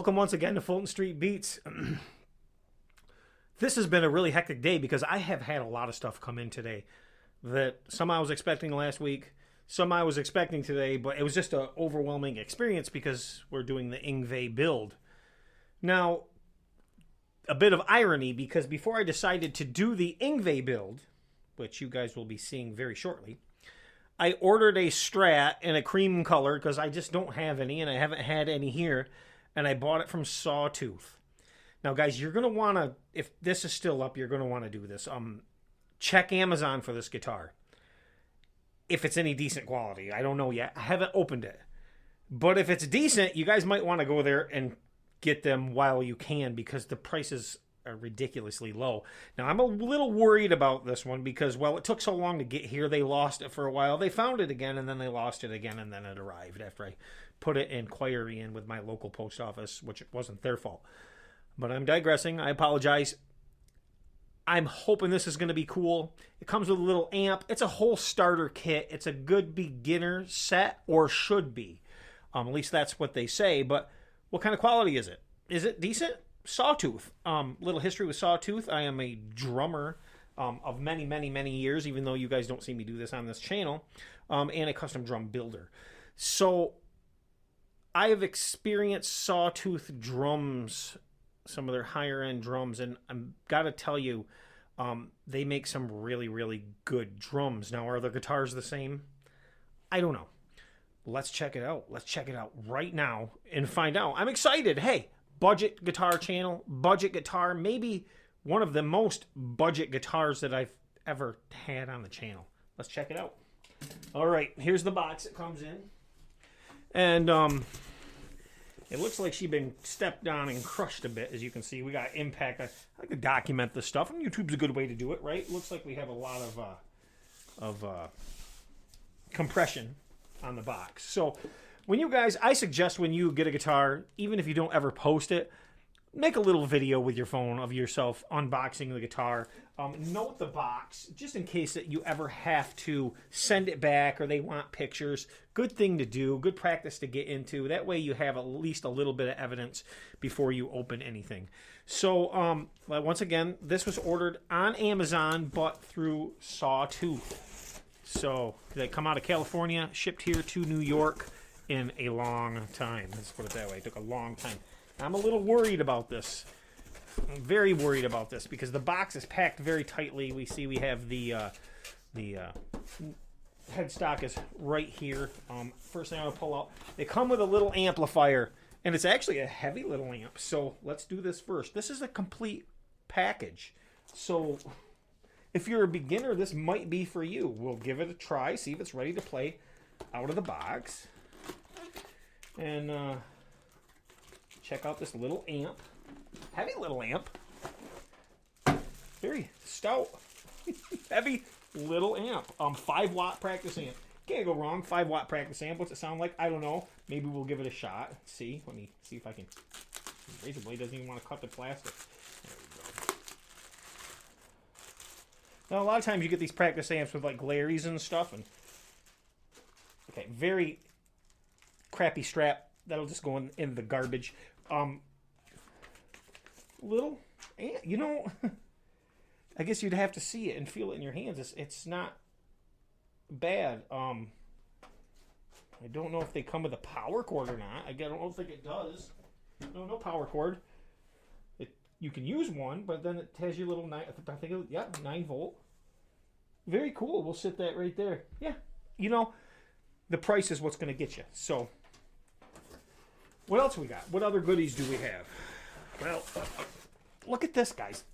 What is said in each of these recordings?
welcome once again to Fulton Street Beats. This has been a really hectic day because I have had a lot of stuff come in today that some I was expecting last week, some I was expecting today, but it was just an overwhelming experience because we're doing the Yngwie build. Now, a bit of irony, because before I decided to do the Yngwie build, which you guys will be seeing very shortly, I ordered a Strat in a cream color because I just don't have any, and I haven't had any here, and I bought it from Sawtooth. Now, guys, you're going to want to, if this is still up, you're going to want to do this. Check Amazon for this guitar. If it's any decent quality. I don't know yet. I haven't opened it. But if it's decent, you guys might want to go there and get them while you can, because the prices are ridiculously low. Now, I'm a little worried about this one because, well, it took so long to get here. They lost it for a while. They found it again, and then they lost it again, and then it arrived after I put it inquiry in with my local post office, which it wasn't their fault. But I'm digressing. I apologize. I'm hoping this is going to be cool. It comes with a little amp. It's a whole starter kit. It's a good beginner set, or should be. At least that's what they say. But what kind of quality is it? Is it decent? Sawtooth. Little history with Sawtooth. I am a drummer of many, many, many years, even though you guys don't see me do this on this channel, and a custom drum builder. So I have experienced Sawtooth drums, some of their higher end drums, and I've got to tell you, they make some really, really good drums. Now, are their guitars the same? I don't know. Let's check it out. Let's check it out right now and find out. I'm excited. Hey, budget guitar channel, budget guitar, maybe one of the most budget guitars that I've ever had on the channel. Let's check it out. All right, here's the box it comes in. And it looks like she's been stepped on and crushed a bit, as you can see. We got impact. I like to document this stuff, and YouTube's a good way to do it, right? Looks like we have a lot of compression on the box. So when you guys, I suggest when you get a guitar, even if you don't ever post it, make a little video with your phone of yourself unboxing the guitar. Note the box, just in case that you ever have to send it back or they want pictures. Good thing to do, good practice to get into. That way you have at least a little bit of evidence before you open anything. So, once again, this was ordered on Amazon, but through Sawtooth. So, they come out of California, shipped here to New York in a long time. Let's put it that way. It took a long time. I'm a little worried about this. I'm very worried about this because the box is packed very tightly. We see we have the headstock is right here. First thing I'm going to pull out. They come with a little amplifier, and it's actually a heavy little amp. So let's do this first. This is a complete package. So if you're a beginner, this might be for you. We'll give it a try, see if it's ready to play out of the box. And check out this little amp. Heavy little amp. Very stout. Heavy little amp. 5-watt practice amp. Can't go wrong. 5-watt practice amp. What's it sound like? I don't know. Maybe we'll give it a shot. Let's see. Let me see if I can. Razor blade doesn't even want to cut the plastic. There we go. Now, a lot of times you get these practice amps with like glaries and stuff. And okay, very crappy strap. That'll just go in the garbage. Little, you know, I guess you'd have to see it and feel it in your hands. It's not bad. I don't know if they come with a power cord or not. I don't think it does. No power cord. You can use one, but then it has your little 9 volt. Very cool. We'll sit that right there. Yeah, you know, the price is what's going to get you. So, what else we got? What other goodies do we have? Well, look at this, guys.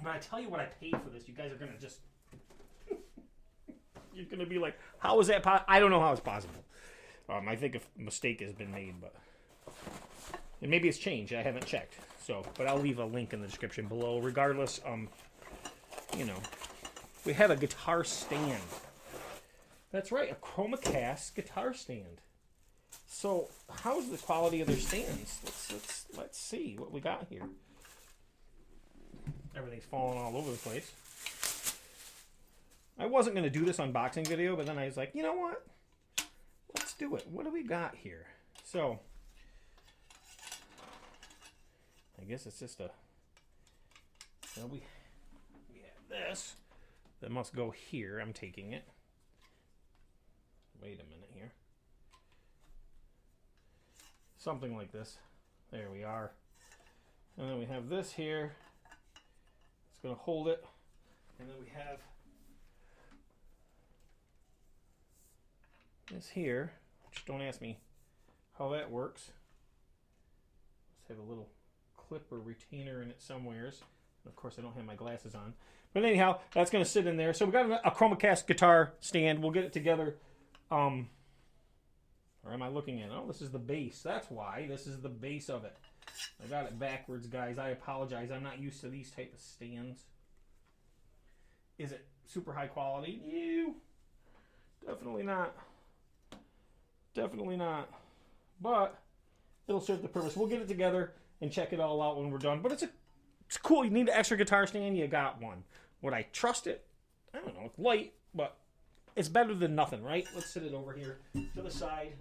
When I tell you what I paid for this, you guys are going to just... You're going to be like, how is that possible? I don't know how it's possible. I think a mistake has been made, but... And maybe it's changed. I haven't checked. So, but I'll leave a link in the description below. Regardless, you know, we have a guitar stand. That's right, a chromacast guitar stand. So, how's the quality of their stands? Let's see what we got here. Everything's falling all over the place. I wasn't going to do this unboxing video, but then I was like, you know what? Let's do it. What do we got here? So, guess it's just a... Well, we have this. That must go here. I'm taking it. Wait a minute here. Something like this. There we are. And then we have this here. It's going to hold it. And then we have this here. Just don't ask me how that works. Let's have a little clip or retainer in it somewheres. Of course, I don't have my glasses on. But anyhow, that's going to sit in there. So we've got a ChromaCast guitar stand. We'll get it together. Or am I looking at it? Oh, this is the base. That's why. This is the base of it. I got it backwards, guys. I apologize. I'm not used to these type of stands. Is it super high quality? No. Definitely not. Definitely not. But it'll serve the purpose. We'll get it together and check it all out when we're done. But it's cool. You need an extra guitar stand. You got one. Would I trust it? I don't know. It's light, but it's better than nothing, right? Let's sit it over here to the side.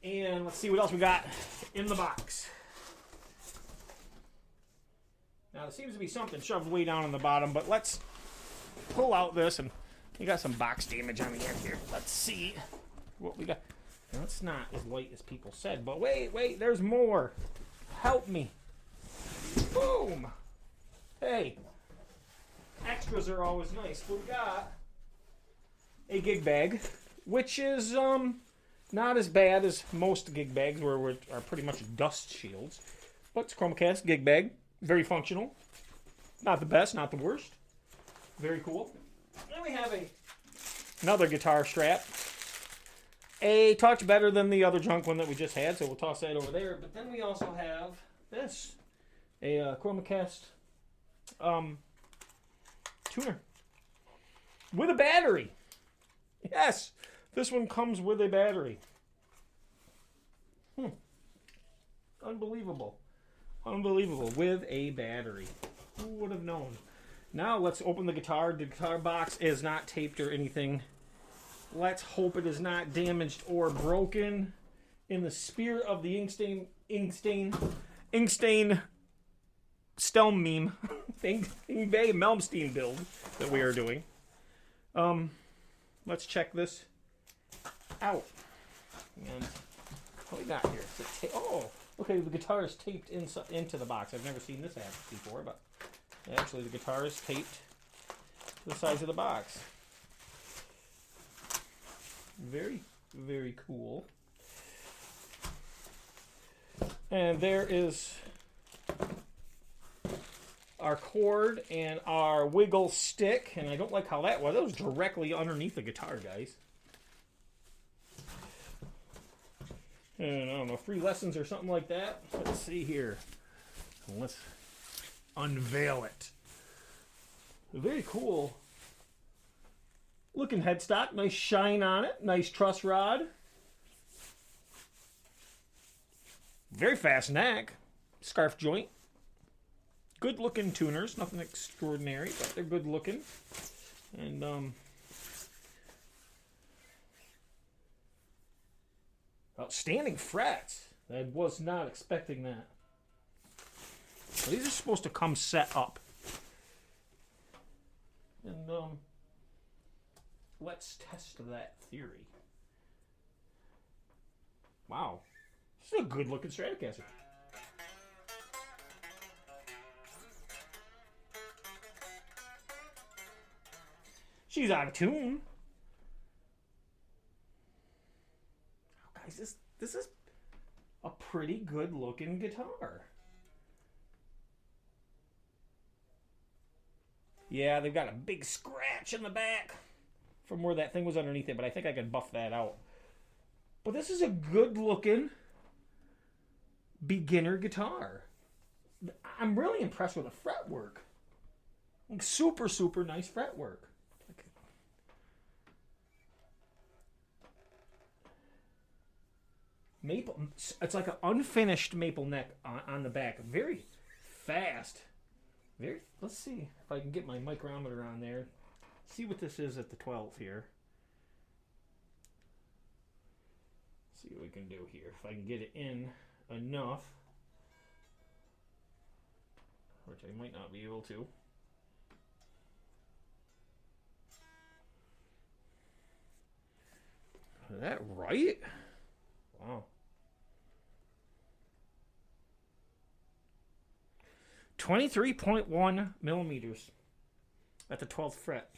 And let's see what else we got in the box. Now, there seems to be something shoved way down in the bottom, but let's pull out this. And we got some box damage on the end here. Let's see what we got. Now, it's not as light as people said, but wait, there's more. Help me. Boom. Hey, extras are always nice. We got a gig bag, which is not as bad as most gig bags, where we are pretty much dust shields. But it's a ChromaCast gig bag, very functional. Not the best, not the worst. Very cool. Then we have another guitar strap. A touch better than the other junk one that we just had, so we'll toss that over there. But then we also have this, a ChromaCast tuner with a battery. Yes, this one comes with a battery. Unbelievable. Unbelievable. With a battery. Who would have known? Now let's open the guitar. The guitar box is not taped or anything. Let's hope it is not damaged or broken. In the spirit of the Yngwie Stelm Melmstein build that we are doing. Let's check this out. And what we got here? Oh, okay, the guitar is taped into the box. I've never seen this happen before, but actually the guitar is taped to the size of the box. Very, very cool. And there is our cord and our wiggle stick. And I don't like how that was. That was directly underneath the guitar, guys. And I don't know, free lessons or something like that. Let's see here. Let's unveil it. Very cool looking headstock. Nice shine on it. Nice truss rod. Very fast neck. Scarf joint. Good looking tuners. Nothing extraordinary, but they're good looking. And outstanding frets. I was not expecting that. So these are supposed to come set up. And let's test that theory. Wow. This is a good looking Stratocaster. She's out of tune. Oh, guys, this is a pretty good looking guitar. Yeah, they've got a big scratch in the back from where that thing was underneath it, but I think I can buff that out. But this is a good looking beginner guitar. I'm really impressed with the fretwork. Like super, super nice fretwork. Maple, it's like an unfinished maple neck on the back. Very fast. Let's see if I can get my micrometer on there. See what this is at the 12th here. See what we can do here. If I can get it in enough. which I might not be able to. Is that right? Wow. 23.1 millimeters at the 12th fret.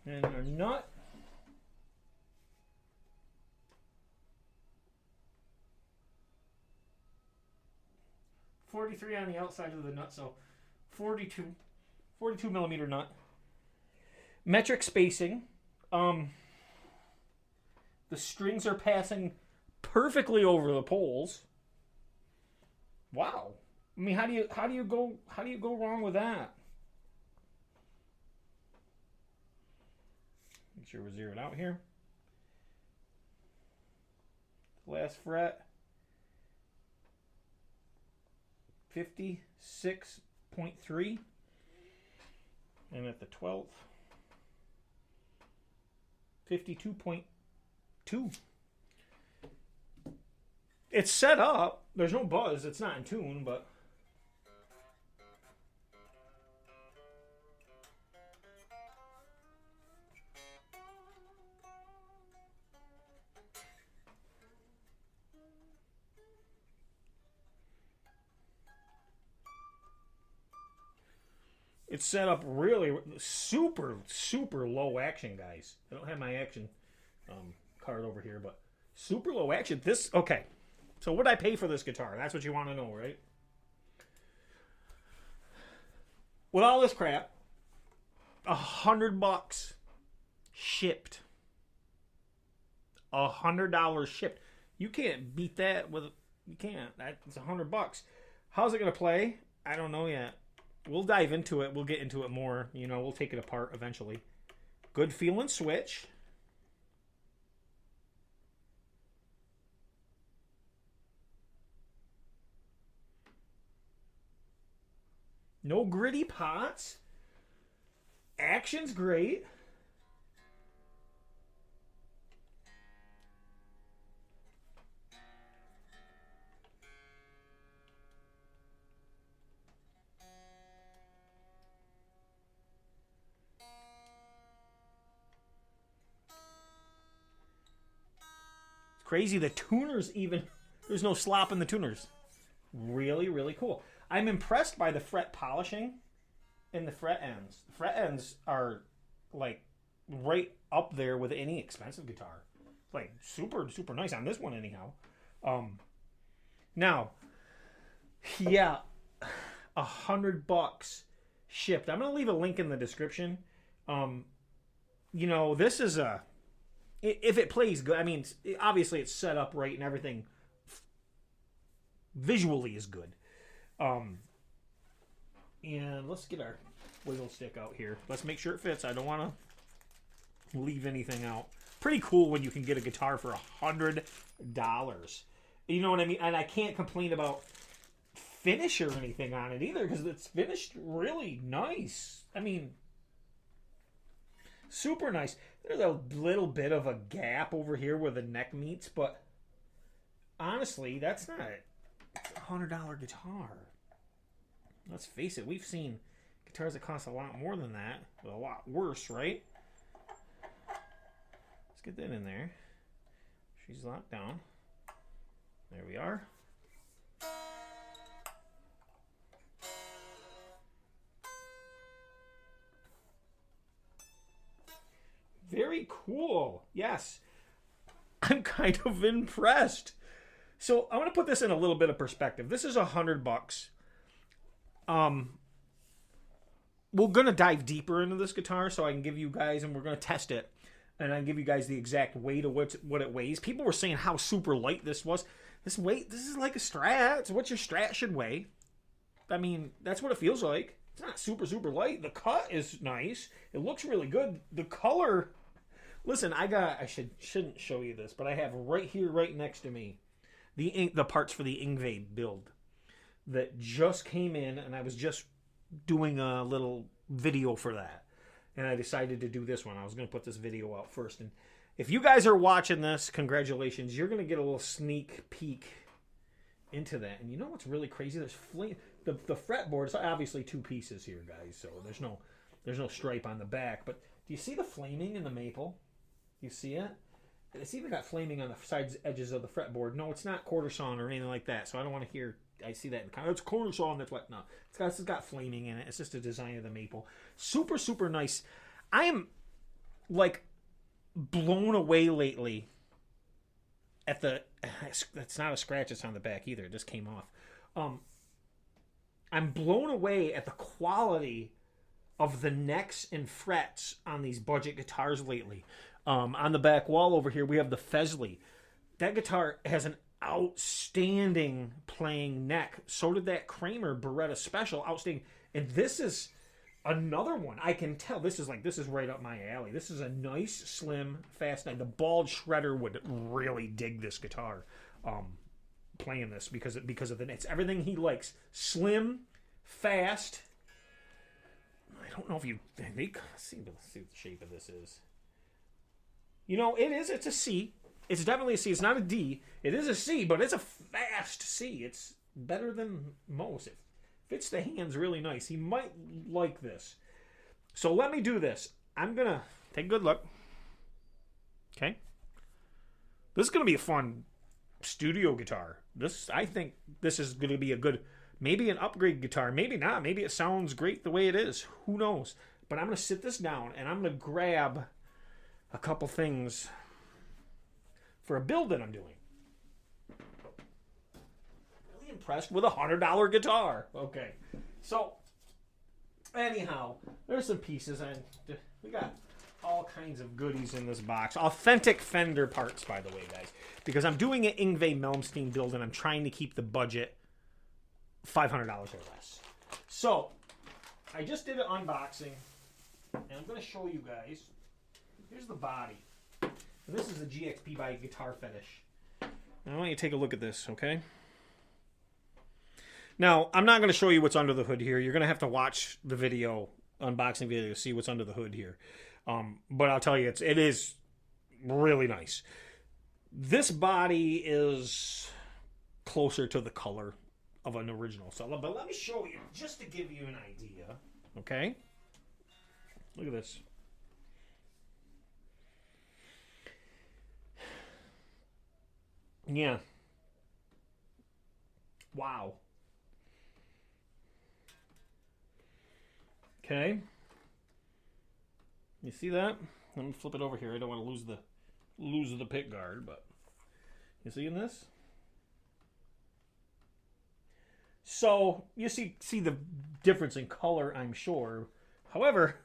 And our nut. .43 on the outside of the nut, so 42 millimeter nut. Metric spacing. The strings are passing perfectly over the poles. Wow. I mean, how do you go wrong with that? Make sure we're zeroed out here. Last fret. 56.3. And at the 12th, 52.2. It's set up. There's no buzz. It's not in tune, but it's set up really super low action, guys. I don't have my action card over here, but super low action. This, okay. So what did I pay for this guitar? That's what you want to know, right? With all this crap, $100 shipped. $100 shipped. You can't beat that with. You can't. That's $100. How's it gonna play? I don't know yet. We'll dive into it. We'll get into it more. You know, we'll take it apart eventually. Good feeling switch. No gritty pots. Action's great. It's crazy. The tuners even, there's no slop in the tuners. Really, really cool. I'm impressed by the fret polishing and the fret ends. The fret ends are like right up there with any expensive guitar. Like super nice on this one anyhow. Now, yeah, $100 shipped. I'm gonna leave a link in the description. You know, this is a, if it plays good, I mean, obviously it's set up right and everything visually is good. And let's get our wiggle stick out here. Let's make sure it fits. I don't want to leave anything out. Pretty cool when you can get a guitar for $100. You know what I mean? And I can't complain about finish or anything on it either because it's finished really nice. I mean, super nice. There's a little bit of a gap over here where the neck meets, but honestly, that's not a $100 guitar. Let's face it, we've seen guitars that cost a lot more than that, but a lot worse, right? Let's get that in there. She's locked down. There we are. Very cool. Yes. I'm kind of impressed. So I'm going to put this in a little bit of perspective. This is $100. We're going to dive deeper into this guitar so I can give you guys, and we're going to test it, and I can give you guys the exact weight of what it weighs. People were saying how super light this was. This is like a Strat. It's what your Strat should weigh. I mean, that's what it feels like. It's not super light. The cut is nice. It looks really good. The color, listen, I shouldn't show you this, but I have right here, right next to me, the parts for the Yngwie build that just came in, and I was just doing a little video for that, and I decided to do this one. I was going to put this video out first, and if you guys are watching this, congratulations. You're going to get a little sneak peek into that. And you know what's really crazy? There's the fretboard is obviously 2 pieces here, guys. So there's no stripe on the back. But do you see the flaming in the maple? You see it? It's even got flaming on the sides edges of the fretboard. No, it's not quarter sawn or anything like that. So I don't want to hear. I see that in the comments. It's quarter sawn. That's what. No, it's got flaming in it. It's just a design of the maple. Super, super nice. I am like blown away lately at the. That's not a scratch. It's on the back either. It just came off. I'm blown away at the quality of the necks and frets on these budget guitars lately. On the back wall over here, we have the Fesley. That guitar has an outstanding playing neck. So did that Kramer Beretta Special. Outstanding. And this is another one. I can tell this is right up my alley. This is a nice, slim, fast neck. The bald shredder would really dig this guitar. Playing this because of the it's everything he likes. Slim, fast. I don't know if you see what the shape of this is. You know, it's a C. It's definitely a C. It's not a D. It is a C, but it's a fast C. It's better than most. It fits the hands really nice. He might like this. So let me do this. I'm going to take a good look. Okay. This is going to be a fun studio guitar. I think this is going to be a good, maybe an upgrade guitar. Maybe not. Maybe it sounds great the way it is. Who knows? But I'm going to sit this down and I'm going to grab a couple things for a build that I'm doing. Really impressed with a $100 guitar. Okay. So, anyhow, there's some pieces and we got all kinds of goodies in this box. Authentic Fender parts, by the way, guys. Because I'm doing an Yngwie Malmsteen build and I'm trying to keep the budget $500 or less. So, I just did an unboxing and I'm going to show you guys. Here's the body. And this is the GXP by Guitar Fetish. Now, I want you to take a look at this, okay? Now, I'm not going to show you what's under the hood here. You're going to have to watch the video, unboxing video, to see what's under the hood here. But I'll tell you, it is really nice. This body is closer to the color of an original. But let me show you, just to give you an idea, okay? Look at this. Yeah. Wow. Okay. You see that? Let me flip it over here. I don't want to lose the pick guard, but you seeing this? So you see the difference in color, I'm sure. However,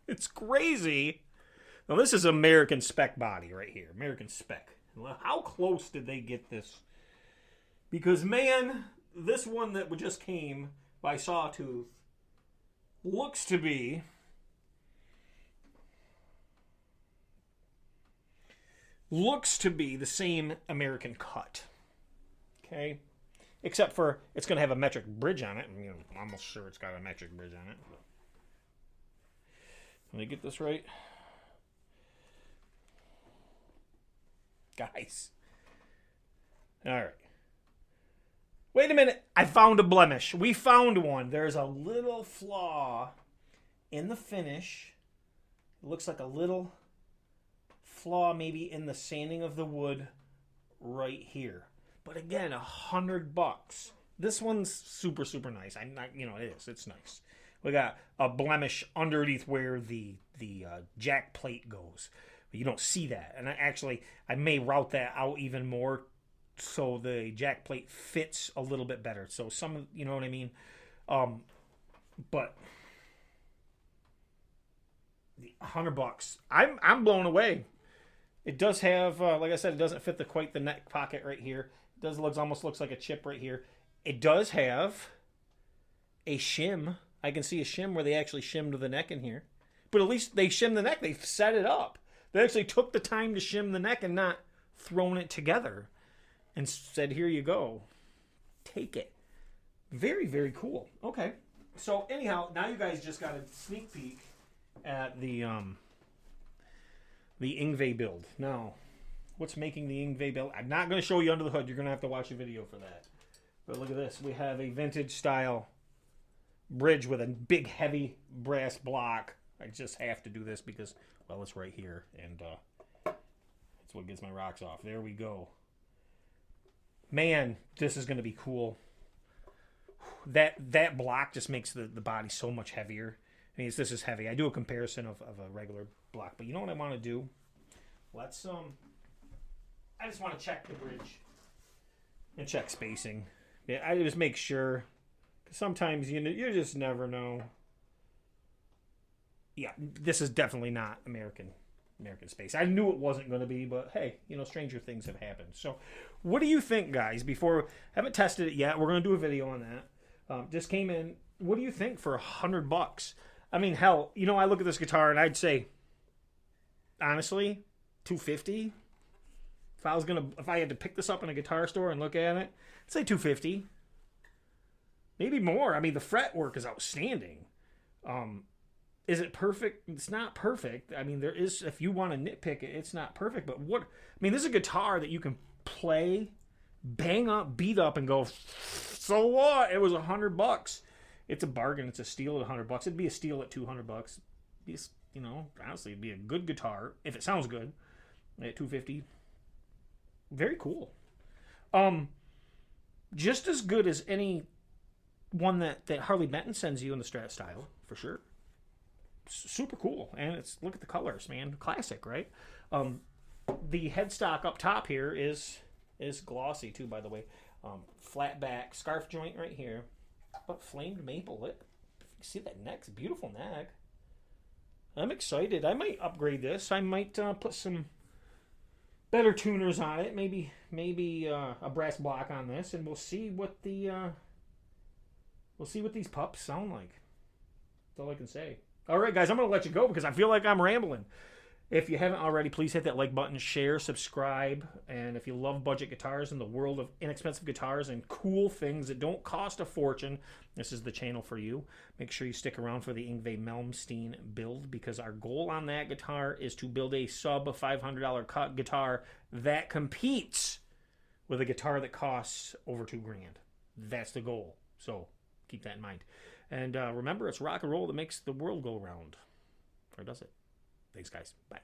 it's crazy. Now this is American spec body right here. American spec. How close did they get this? Because, man, this one that just came by Sawtooth looks to be the same American cut. Okay? Except for it's going to have a metric bridge on it. I'm almost sure it's got a metric bridge on it. Let me get this right. Guys. All right. Wait a minute. I found a blemish. We found one. There's a little flaw in the finish. It looks like a little flaw maybe in the sanding of the wood right here. But again, $100. This one's super, super nice. I'm not, it is. It's nice. We got a blemish underneath where the jack plate goes. But you don't see that. And I may route that out even more so the jack plate fits a little bit better. So you know what I mean? But the $100, I'm blown away. It does have, like I said, it doesn't fit quite the neck pocket right here. It does almost looks like a chip right here. It does have a shim. I can see a shim where they actually shimmed the neck in here. But at least they shimmed the neck. They set it up. They actually took the time to shim the neck and not thrown it together and said, here you go. Take it. Very, very cool. Okay. So anyhow, now you guys just got a sneak peek at the Yngwie build. Now, what's making the Yngwie belt. I'm not going to show you under the hood. You're going to have to watch a video for that. But look at this. We have a vintage style bridge with a big heavy brass block. I just have to do this because, well, it's right here, and that's what gets my rocks off. There we go. Man, this is going to be cool. That block just makes the body so much heavier. I mean, this is heavy. I do a comparison of a regular block, but you know what I want to do? Let's I just want to check the bridge and check spacing. Yeah, I just make sure. Sometimes you just never know. Yeah, this is definitely not American space. I knew it wasn't going to be, but hey, stranger things have happened. So, what do you think, guys? Before, haven't tested it yet. We're going to do a video on that. Just came in. What do you think for $100? I mean, hell, I look at this guitar and I'd say, honestly, $250. If I had to pick this up in a guitar store and look at it, I'd say $250. Maybe more. I mean, the fretwork is outstanding. Is it perfect? It's not perfect. I mean, there is, if you want to nitpick it, it's not perfect. But this is a guitar that you can play, bang up, beat up, and go, so what? It was $100. It's a bargain. It's a steal at $100. It'd be a steal at $200. Honestly, it'd be a good guitar if it sounds good at $250. Very cool. Just as good as any one that Harley Benton sends you in the Strat style, for sure. Super cool. And look at the colors, man. Classic, right? The headstock up top here is glossy too, by the way. Flat back, scarf joint right here. But flamed maple lip. You see that neck? It's a beautiful neck. I'm excited. I might upgrade this. I might put some better tuners on it. Maybe a brass block on this, and we'll see what these pups sound like. That's all I can say. All right, guys, I'm going to let you go because I feel like I'm rambling. If you haven't already, please hit that like button, share, subscribe. And if you love budget guitars and the world of inexpensive guitars and cool things that don't cost a fortune, this is the channel for you. Make sure you stick around for the Yngwie Malmsteen build because our goal on that guitar is to build a sub $500 cut guitar that competes with a guitar that costs over $2,000. That's the goal. So keep that in mind. And remember, it's rock and roll that makes the world go round. Or does it? Thanks, guys. Bye.